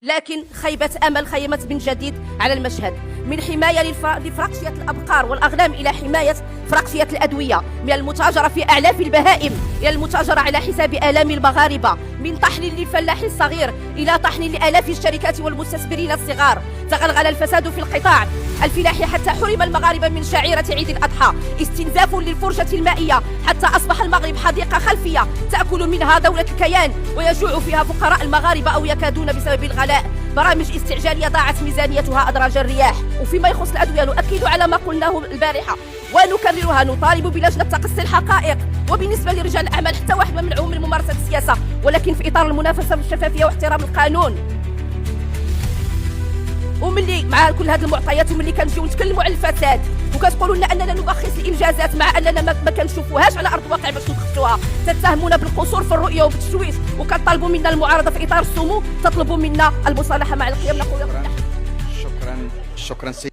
لكن خيبة أمل خيمت من جديد على المشهد، من حماية لفرقشية الأبقار والأغنام إلى حماية فرقشية الأدوية، من المتاجرة في أعلاف البهائم إلى المتاجرة على حساب آلام المغاربة، من طحن للفلاح الصغير إلى طحن لآلاف الشركات والمستثمرين الصغار. تغلغل الفساد في القطاع الفلاحي حتى حرم المغاربة من شعيرة عيد الأضحى، استنزاف للفرجة المائية حتى أصبح المغرب حديقة خلفية تأكل منها دولة الكيان ويجوع فيها فقراء المغاربة أو يكادون بسبب الغلاء. برامج استعجالية ضاعت ميزانيتها أدراج الرياح. وفيما يخص الأدوية نؤكد على ما قلناه البارحة ونكررها، نطالب بلجنة تقصي الحقائق، وبالنسبة لرجال الأعمال حتى واحد ما منعهم من ممارسة السياسة، ولكن في إطار المنافسة والشفافية واحترام القانون. وملي مع كل هذه المعطيات وملي كنجيو نتكلموا على الفساد وكتقولوا لنا اننا نبخس الانجازات مع اننا ما كنشوفوهاش على ارض الواقع باش نبخسوها، تتهمونا بالقصور في الرؤيه وبالتشويش، وكطالبوا منا المعارضه في اطار السمو، تطلبوا منا المصالحه مع القيم. نقول شكرا.